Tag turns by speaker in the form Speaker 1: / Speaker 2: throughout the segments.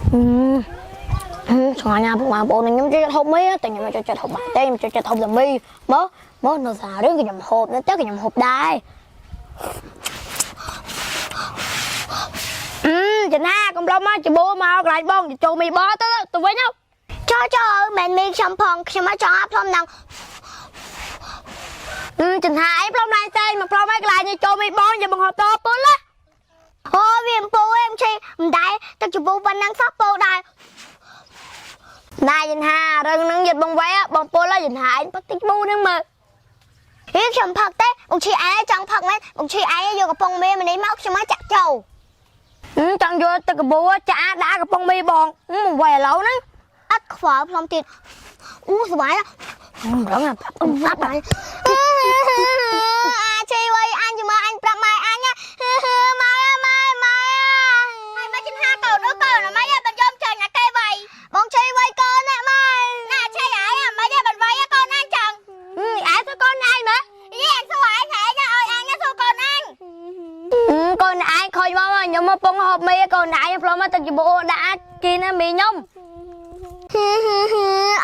Speaker 1: ឆ្ងាញ់ណាស់បងប្អូនខ្ញុំចូលចិត្តហូបមីតែខ្ញុំចូលចិត្តហូបបាក់ទេខ្ញុំចូលចិត្តហូបតែមីមើលនៅសាររឿងខ្ញុំហូបទៅខ្ញុំហូបដែរចំណាកំឡុងមកច្បូរមកកន្លែងបងចូលមីបទៅវិញចូលមិនមីខ្ញុំផងខ្ញុំមកចង់អាប់ផ្លុំដល់ចំណាអីផ្លុំណៃតែមកផ្លុំឲ្យកន្លែងចូលមីបងយកបង្ហប់តពុលអូវាពូអេមឆេមិនដែរទឹកច្បូរប៉ុណ្ណឹងសោះពូដែរណៃយិនហារឹងនឹងយិតបងវ៉ៃបងពុលយិនហាអញផឹកតិចបូនឹងមើលខ្ញុំផឹកទេបងឈីឯងចង់ផឹកមែនបងឈីឯងយកកំប៉ុងមេម្នេះមកខ្ញុំមកចាក់ចូលចង់យកទឹកកបួចាក់ដាក់កំប៉ុងមេបងមកវ៉ៃឥឡូវហ្នឹងអត់ខ្វល់ផ្លុំទៀតអូសុបាយរងអាប្រាប់បាយអាជ័យវ៉ៃអញជិះមកអញប្រាប់ម៉ែអញម៉ែហើយមកជិះហាកូនម៉ែមិនយอมចាញ់អាគេវ៉ៃបងជ័យវ៉ៃកូនណាម៉ែណាជ័យអាយមិនទេមិនវ៉ៃកូនអញចឹងអាយទៅកូនអញមើលយីអញសួរអញហែងឲ្យអញសួរកូនអញកូនអញខូចមកខ្ញុំមកពងហូបមីកូនអញផ្លុំមកទឹកច្បូរដាក់គីណាមីខ្ញុំ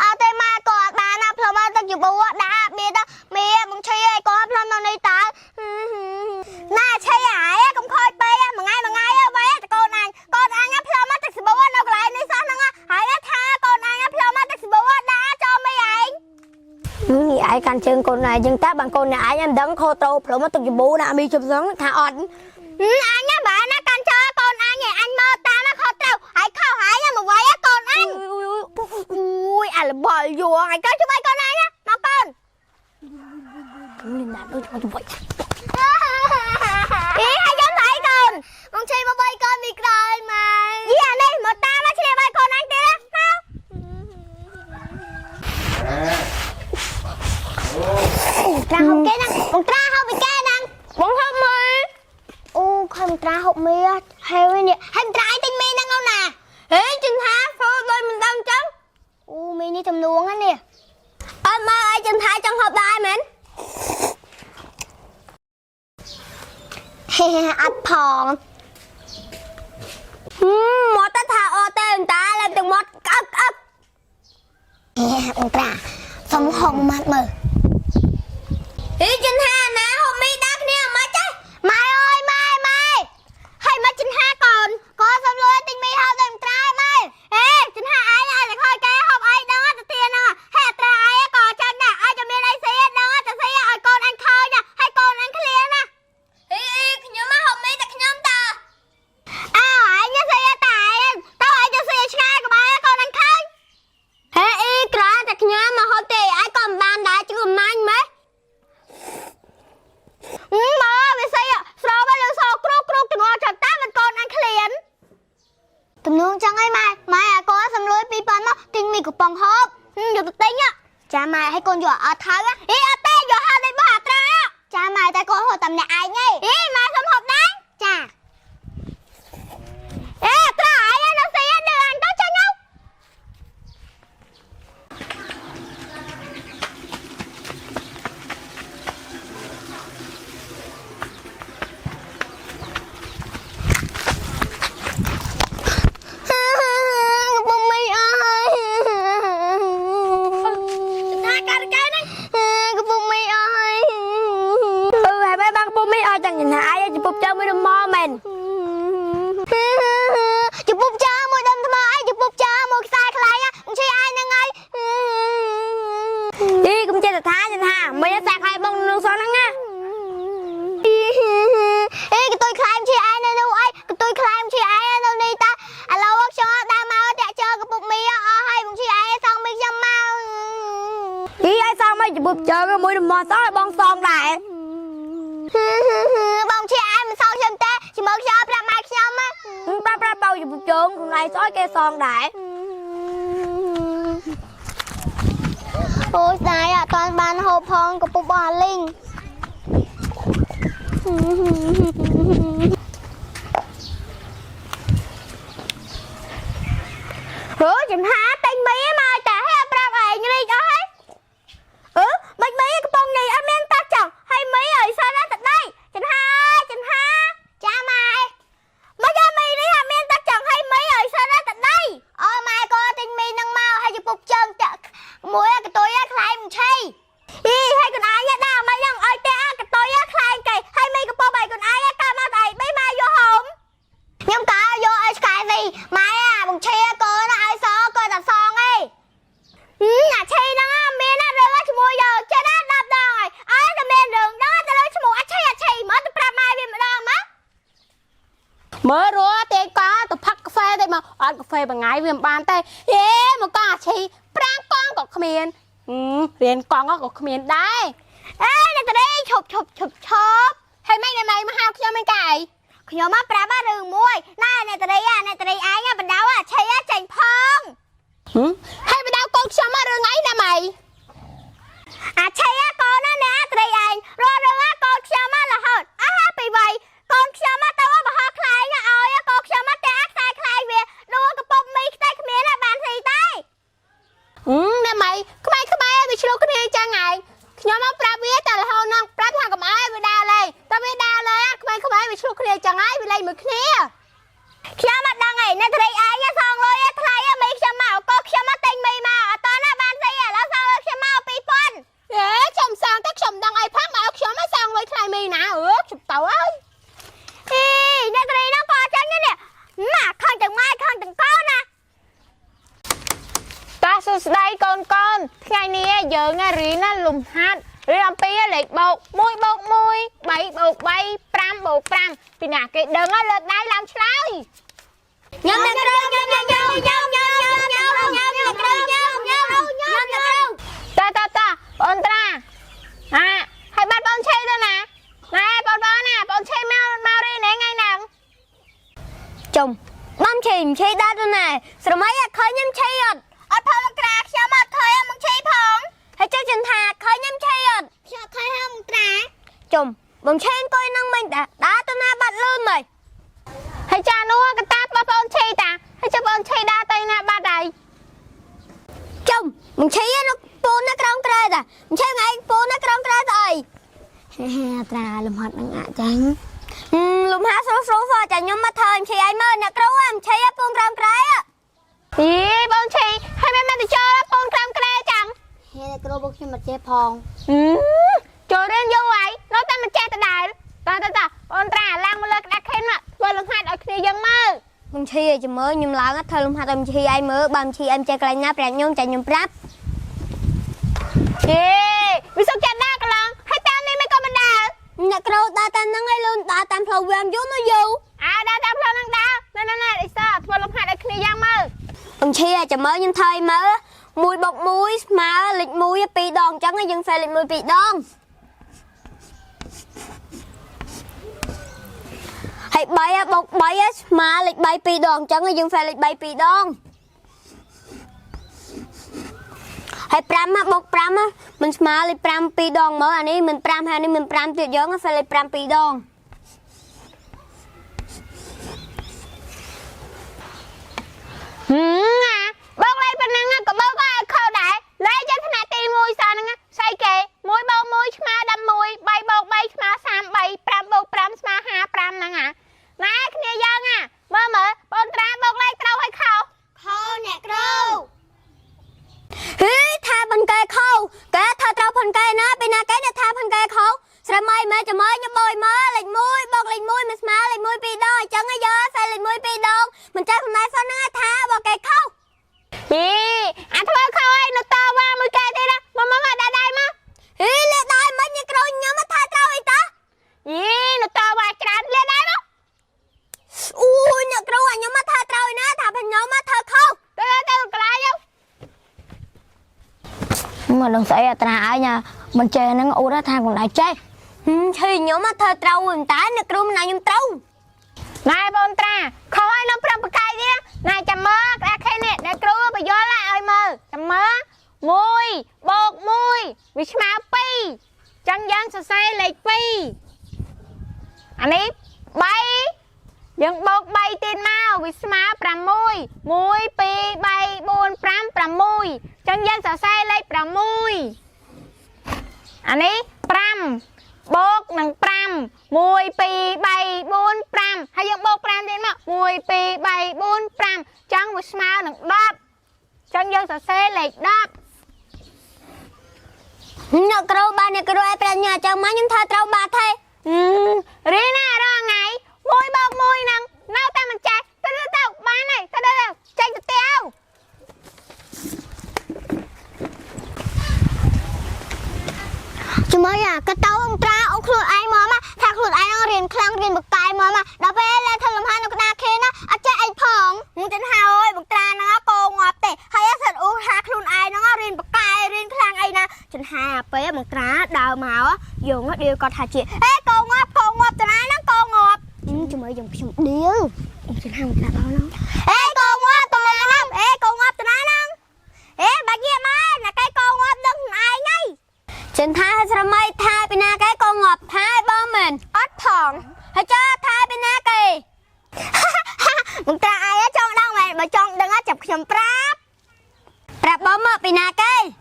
Speaker 1: អត់ទេម៉ែក៏អត់បានណាផ្លុំមកទឹកច្បូរដាក់មីទៅមីបងឈីឲ្យក៏ផ្លុំនៅនេះតើណាឈីហើយកុំខូចពេកមួយថ្ងៃវ៉ៃតែកូនអញផ្លុំមកទឹកច្បូរនៅកន្លែងនេះសោះហ្នឹងហើយថាកូនអញផ្លុំមកទឹកច្បូរដាក់ចូលមីឯងនេះឯងកាន់ជើងកូនឯងចឹងតើបងកូនឯងមិនដឹងខូត្រូផ្លុំមកទឹកច្បូរដាក់មីជុំសឹងថាអត់អញបានណាកាន់ជើងកូនអញមើលតាមណាខុសត្រូវហើយខុសហើយមកវ៉ៃកូនអញអូយអាលបល់យោហើយកូនជួយកូនអញមកកូននេះណាដូចមកជួយហើយយកហើយកូនបងជ័យមកវាយកូនមីក្រោយមកយីអានេះមកតាមមកឆ្លៀបឲ្យកូនអញទៀតមកត្រាហូបគេណាបងត្រាហូបពីគេណាបងហូបមើលអូខំត្រាហូបមីហើយនេះហើយត្រាអីទិញមីហ្នឹងអូនណាហេជិនថាចូលដូចមិនដឹងចឹងអូមីនេះទំនួងហ្នឹងនេះអត់មកឲ្យជិនថាចង់ហូបដែរមែនអត់ផងមកតែថាអត់ទេតាឡើងទាំងមាត់ក្អឹកអូត្រាសុំហងម៉ាត់មើលហេជិនថាណាហូបមីដាក់គ្នាមិនចេះម៉ែអើយម៉ែហើយមកជិនថាកូនសុំលុយទិញមីហូបទៅត្រាម៉ែហេជិនថាឯងឲ្យតែខ້ອຍគេហូបអីដឹងទៅទៀតហ្នឹងហេត្រាឯងក៏ចឹងដែរឲ្យតែមានអីស៊ីដឹងតែស៊ីឲ្យកូនអញខើចហើយកូនអញឃ្លានណាខ្ញុំមកហូបមីតែខ្ញុំតើអើឯងស៊ីតែឯងតើឯងទៅស៊ីឆ្ងាយកុំឲ្យកូនអញខើចហេក្រៅតែខ្ញុំមកហូបទេឯងក៏មិនបានដែរជឿម៉ាញ់ម៉េចមកវាស្អីស្រោបលើសោគ្រូទាំងអស់ចាំតាមិនកូនអញឃ្លានទំនួងចឹងអីម៉ែអាកូនសំលួយ2000មកទិញមីកំប៉ុងហូបយកទៅទិញចាម៉ែឲ្យកូនយកអត់ថៅអត់ទេយកហៅលេបអាត្រាចាម៉ែតែកូនហូបតែម្នាក់ឯងម៉ែសុំហូបដែរចាត្រាឯងនៅស៊ីដើរអញទៅចាញ់ទៅchẳng nhìn ai chụp búp chơi mới được mò mình chụp búp chơi mỗi đêm thôi ai chụp búp chơi một sai khai á không chơi ai nè ngay đi cũng chơi được thá nhìn ha mới nó sai khai bông nước son á cái tôi khai em chơi ai nè đâu ai cái tôi khai em chơi ai đâu đi ta à lâu quá cho ta mau để chơi cái búp mi hay cũng chơi ai xong mi cho mau đi ai xong mấy chụp búp chơi cái mũi được mò sói bông son lại bông chị ai mà sao chân té chị mới cho ra mai xong á ra bao giờ trường con này sói cây son đại ôi dài à toàn ban hộp phong của bụng bò linh hứa chị há tay mấy mà chả hay ra vậy như đi ơi mấy cái bông này em men ta chồng hay mấy ở sao ra thật đây Trình ha cha mày mấy cái mày đi là men ta chồng hay mấy ở sao ra thật đây ម៉ែបងឈីកូនឲ្យសកូនតែសងអីអាឈីហ្នឹងមានរឿងជាមួយយកចេះណា10ដងហើយតែមានរឿងហ្នឹងទៅលើឈ្មោះអាឈីមកទៅប្រាប់ម៉ែវាម្ដងមកមើលរស់ទេកោទៅផឹកកាហ្វេទៅមកអត់កាហ្វេមួយថ្ងៃវាមិនបានទេយេមកកោអាឈី5កង់ក៏គ្មានរៀនកង់ក៏គ្មានដែរអេអ្នកតាឈប់ហើយម៉េចម៉ែមកហៅខ្ញុំមិនកាយខ្ញុំមកប្រាប់រឿងមួយណែអ្នកតាឯងបណ្ដៅអាឈីចេញផងហើយបណ្ដៅកូនខ្ញុំមករឿងអីណាម៉ៃអាឆៃកូនណាអ្នកត្រីឯងរស់រឿងកូនខ្ញុំមករហូតពីវ័យកូនខ្ញុំមកទៅបោះខ្លែងឲ្យកូនខ្ញុំមកតែខ្សែខ្លែងវាដួលកំពុងមីខ្ទេចគ្មានបានស្អីទេអ្នកម៉ៃក្បែរវាឆ្លុះគ្នាចឹងឯងខ្ញុំមកប្រាប់វាតែរហូតនឹងប្រាប់ថាកុំឲ្យវាដើរលេងតែវាដើរលេងក្បែរវាឆ្លុះគ្នាចឹងហើយវាលេងមួយគ្នាខ្ញុំមកដឹងឯងអ្នកត្រីឯងសងលុយថ្លៃមីខ្ញុំមកក៏ខ្ញុំមកទិញមីមកអត់តណាបានស្អីឥឡូវសងលុយខ្ញុំមក2000ខ្ញុំសងតែខ្ញុំដឹងអីផងមកខ្ញុំមកសងលុយថ្លៃមីណាខ្ញុំទៅហើយអ្នកត្រីហ្នឹងក៏ចឹងនេះម៉ាខឹងទាំងម៉ែខឹងទាំងកូនណាតាសួស្ដីកូនថ្ងៃនេះយើងរៀនលំហាត់រៀនអំពីលេខបូក1បូក1 3បូក3 5បូក5ពីណាគេដឹងលើកដៃឡើងឆ្លើយញ៉ាំអ្នកគ្រូញ៉ាំតាអូនត្រាហើយបាត់បងឆៃទៅណាណែបងណាបងឆៃមករៀនថ្ងៃហ្នឹងចុំបងឆៃដែរទៅណាស្រមៃឃើញញ៉ាំឆៃអត់ផងមកត្រាខ្ញុំអត់ឃើញមកឆៃផងហើយចុះចិនថាឃើញញ៉ាំឆៃអត់ខ្ញុំឃើញហើយមកត្រាចុំបងឆៃអង្គុយនឹងមិញដើរទៅណាបាត់លឿនមកហើយចានោះកតាបងឆៃតាហើយចុះបងឆៃដើរទៅណាបាត់ហើយចុំបងឆៃនោះពូននៅក្រោមក្រែតាមិនឆៃថ្ងៃពូននៅក្រោមក្រែទៅអីត្រាលំហាត់នឹងអាចចឹងលំហាត់ស្រួលចាខ្ញុំមកធ្វើឆៃឲ្យមើលអ្នកគ្រូឆៃពូនក្រោមក្រែបងឆៃហើយមិនមកទៅចូលពូនក្រោមក្រែចឹងអ្នកគ្រូបងខ្ញុំមកចេះផងចូលរៀនយូរហើយនៅតែមិនចេះទៅដែរតើបងត្រាឡើងមកលើក្តារខេនមកធ្វើលំហាត់ឲ្យគ្នាយើងមើលបងឆៃឲ្យមើលខ្ញុំឡើងធ្វើលំហាត់ឲ្យបងឆៃឲ្យមើលបើបងឆៃឲ្យចេះកន្លែងណាប្រាប់ខ្ញុំចាខ្ញុំប្រាប់វាសុខចិត្តដើរកន្លងហើយតាមនេះមិនក៏មិនដើរអ្នកគ្រូដើរតាមហ្នឹងឲ្យលឿនដើរតាមផ្លូវវាមយូរនៅយូរដើរតាមផ្លូវហ្នឹងដើរណែអ៊ីសាធ្វើលំហាត់ឲ្យគ្នាយ៉ាងមើលបងឈីចាំមើលខ្ញុំធ្វើឲ្យមើល1បូក1ស្មើលេខ1 2ដងអញ្ចឹងយើងសេលេខ1 2ដងហើយ3បូក3ស្មើលេខ3 2ដងអញ្ចឹងយើងសេលេខ3 2ដងហើយ5បូក5មិនស្មើលេខ5 2ដងមើលអានេះមិន5ហើយនេះមិន5ទៀតយើងសេលេខ5 2ដងបងលេខប៉ុណ្ណឹងក៏បងក៏ខុសដែរលេខយ៉ាងថ្នាក់ទី1សោះហ្នឹងស្អីគេ1បូក1ស្មើ11 3បូក3ស្មើ33 5បូក5ស្មើ55ហ្នឹងណែគ្នាយើងមើលបងត្រាបូកលេខត្រូវឲ្យខុសអ្នកគ្រូថាបនកែខុសកែថាត្រូវបនកែណាពីណាកែថាបនកែខុសស្រមៃមើលចាំមើលខ្ញុំបយមើលលេខ1បូកលេខ1មិនស្មើលេខ1 2ដងអញ្ចឹងយកសេលេខ1 2ដងមិនចេះផ្នែកសោះហ្នឹងថាបើកែខុសអាធ្វើខុសហើយនៅតវ៉ាមួយកែទៀតមកអត់ដៃមកលេខដៃមិនអ្នកគ្រូខ្ញុំមកថាត្រូវអីតានៅតវ៉ាច្រើនលេខដៃមកអូយអ្នកគ្រូខ្ញុំមកថាត្រូវណាថាខ្ញុំមកធ្វើខុសទៅកន្លែងមកនឹងស្អីអត្រាឲ្យមិនចេះហ្នឹងអ៊ូថាកន្លែងចេះឈឺខ្ញុំមកធ្វើត្រូវតែអ្នកគ្រូមិនឲ្យខ្ញុំត្រូវណែបងត្រាខុសឲ្យនៅប្រឹងបកាយទៀតណែចាំមើលក្តារខេននេះអ្នកគ្រូបញ្យល់ឲ្យមើលចាំមើល1បូក1វាស្មើ2ចឹងយើងសរសេរលេខ2អានេះ3យើងបូក3ទៀតមកវាស្មើ6 1 2 3 4 5 6ចឹងយើងសរសេរលេខ6អានេះ5បូកនឹង5 1 2 3 4 5ហើយយើងបូក5ទៀតមក1 2 3 4 5ចឹងវាស្មើនឹង10ចឹងយើងសរសេរលេខ10អ្នកគ្រូបានអ្នកគ្រូឲ្យប្រាជ្ញាចឹងមកខ្ញុំថាត្រូវបាត់ទេរៀនណារាល់ថ្ងៃ1បូក1ហ្នឹងនៅតែមិនចេះទៅបានហើយ à cái tao ông tra ông khử ai mà thà khử ai nó riêng khlang riêng bậc tài mà đó bé lên thằng làm hai nó đa khen á à chơi ai phong muốn tin hao ơi bậc tra nó cô ngọt tệ hay á thật u thà khử ai nó riêng bậc tài riêng khlang ai nè chân hà bé bậc tra đào màu á dùng nó điều còn thà chị ê cô ngọt chân ai nó cô ngọt chúng mới dùng chúng điêu chân hà bậc tra bao lâu ê cô ngọt tụi mình lắm ê cô ngọt chân ai nó ê bà kia mai là cái cô ngọt đừng ai ngay chân tha sao mày tha bên na cái con ngọt tha bom mình ớt thòng hãy cho tha bên na kì một tra ai á trong đâu mày bà chọn đừng á chụp chấm prap bom ở bên na cái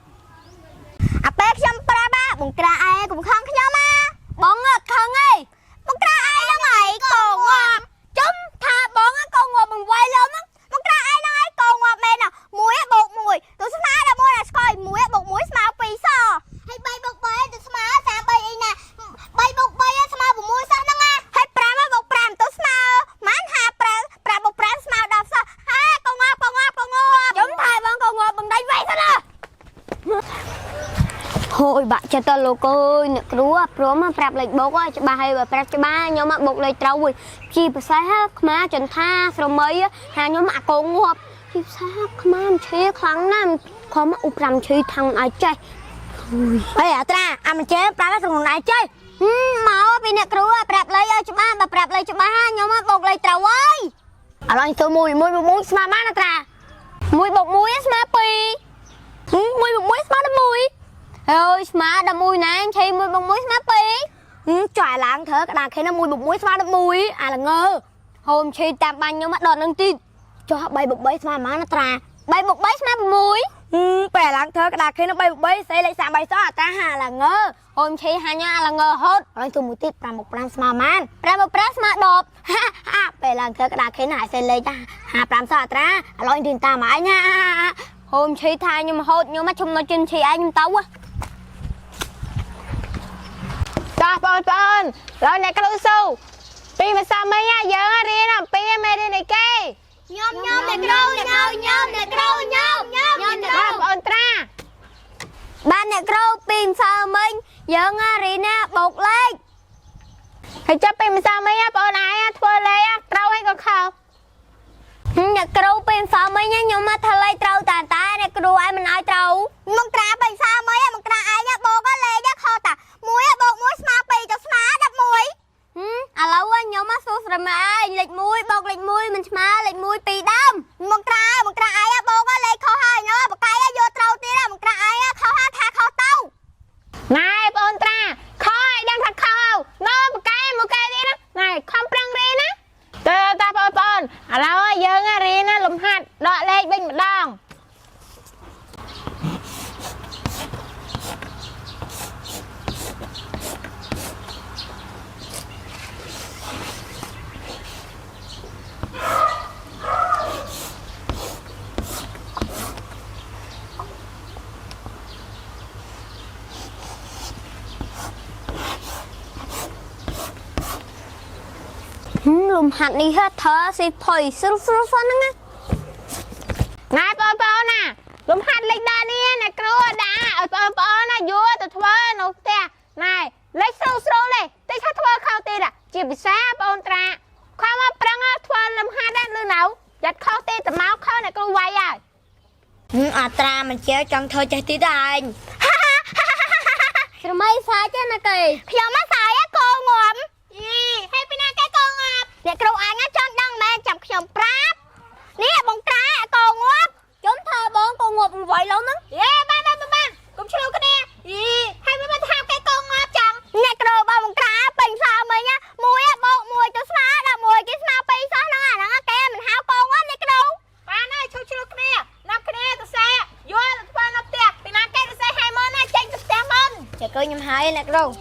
Speaker 1: à bé chấm prap á một tra ai cũng không nhau mà bóng ngọt không ấy một tra ai đó mày con ngọt chấm tha bóng á con ngọt bằng quay lớn á một tra ai đó ấy con ngọt mày nào muối bột mùi tôi sẽ nói là mua là coi muối bột muối màu pì so hay bay bột bay tôi sẽ nói sao bay nè bay bột bay á sao bột muối sao nó nghe hay pram á bột pram tôi sẽ nói mán hà pram bột pram sao đọc sao ha con ngọt chúng thầy bằng con ngọt bằng đây vậy sao nè hồi bạn cho tao lô coi nè rúa mà pram lại bột á cho bà hay bà pram cho ba nhau mà bột lại trâu chi bà sai ha má chân tha rồi mấy á hà nhau mà con ngọt chi sai ha má chơi kháng nam khó mà upram chơi thằng ai chơi bây giờ ta mình chơi pram thằng này chơi máu bên nè rúa pram lại cho ba bà pram lại cho ba nhau mà bột lại trâu ơi à rồi tôi mùi mà má nè ta mùi bột muối mà pi mùi bột muối mà đâm mùi ơi mà đâm mùi nè anh chơi mùi bột muối mà pi trời lạng thở cái đàn khi nó mùi bột muối mà đâm mùi à là ngơ hôm chơi tam ban nhau mắt đòn đăng tin cho bay bột bấy mà má nó ta bay bột bấy mà mùi bè lạng thở cái đàn khi nó bay bột bấy sẽ lại sang bay xóa ta hà là ngơ hôm chơi hà nha là ngơ hết rồi tôi muốn tiếp pram một pram mà man pram một pram mà đột ha bè lạng thở cái đàn khi này sẽ lấy ra hà pram xóa ta rồi tin ta mãi nha hôm chơi thay nhưng mà hốt nhưng mà chung nó chân chơi ai nhưng tao á
Speaker 2: cho pon rồi này cái lối sâu pi mà sao mấy á giờ đi nè pi em đi này kê
Speaker 1: nhom để câu nhom để câu
Speaker 2: pon tra
Speaker 1: ban để câu pin sao mình giờ nghe đi nè bột lên
Speaker 2: thì cho pi mà sao mấy á pon này á thua lấy á trâu hay còn không
Speaker 1: để câu pin sao mấy nhá nhưng mà thay lấy trâu tàn ta để câu ai mình ai trâu mong tra pin sao mấy á mong tra ai nhá bột có lê nhá kho ta muối bột muối mà pin cho má đập muối à lâu á nhóm má số rồi mà lệch muối bột lệch muối mình má lệch muối pì đâm một tra ai á bột á lệch kho hai nó một cái á vô trâu tía ra một tra ai á kho ha tha kho tao
Speaker 2: này pon tra khói đang thật khâu nó một cái đi đó này không prang đi nè ta pon à lâu á giờ nghe đi nè lùm hạt đọ lên bên một đòn
Speaker 1: lùm hạt đi hết thở xì phơi sưng á
Speaker 2: này pon nè lùm hạt lên đó đi nè cua đã pon nè vua tụi thua nụ tè này lấy sâu lên tới sát thua khâu tì là chỉ bị xa pon tra không mà prang thua lùm hạt đó lư nào giật khâu tì tụi máu khâu này cua quay rồi
Speaker 1: à tra mình chơi trong thơ chơi tí đàn rồi mấy phá chứ nè kì khi mà xài á cô ngộm hay pina cái cô ngộm nè câu ai ngắt chân đăng mẹ chậm chậm prap ní là bông trái cô ngộm chúng thơ bốn cô ngộm vậy luôn á ban cũng chưa cái nè hay mấy bên thao cái cô ngộm chẳng nè câu ba bông trái bình sao mày nhá mùi á bột mùi cho xá là mùi cái smell pi xá nó kêu mình hao cô ngộm nè câu
Speaker 2: bạn ơi chưa cái nè nắp cái nè tôi xe vô là tôi nắp tiệc pina cái tôi xe hai món này chanh tôi xe món
Speaker 1: trời ơi nhầm hai nè câu